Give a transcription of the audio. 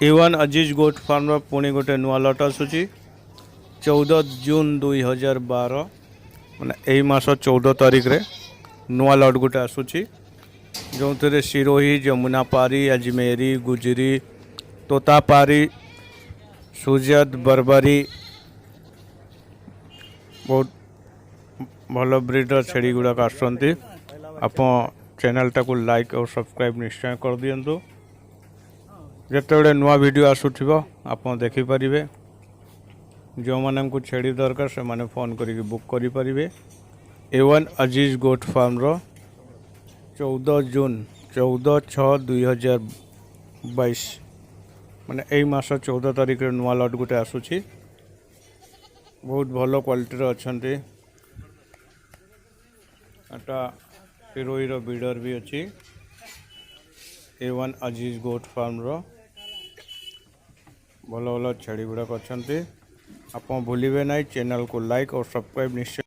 Even अजीज goat farm पुणी गोटे नुआ लट आसूची 14 जून 2012 मैंने यही मास 14 तारिख रे नुआ लट गोटे आसूची जो थे सिरोही जमुनापारी अजमेरी गुजरी तोतापारी सुजत बरबरी बहुत भल ब्रीडर छेड़ी गुड़ाक आसुँच आप चैनल टाक लाइक और सब्सक्राइब निश्चय कर दिंतु जिते नुआ वीडियो आसूब आप देखिपारे जो माने को छेड़ी दरकार से माने फोन करके बुक करें A1 अजीज गोट फार्म 14 जून 14/6/2022 मैंने यही मास 14 तारिख नुआ लट गोटे आसूची बहुत भल क्वालिटी अच्छा एटा हिरोईर ब्रीडर भी अच्छी A1 अजीज गोट फार्म भल भल छेड़ी गुड़ाक अच्छा आप भूलिए ना चैनल को लाइक और सब्सक्राइब निश्चय।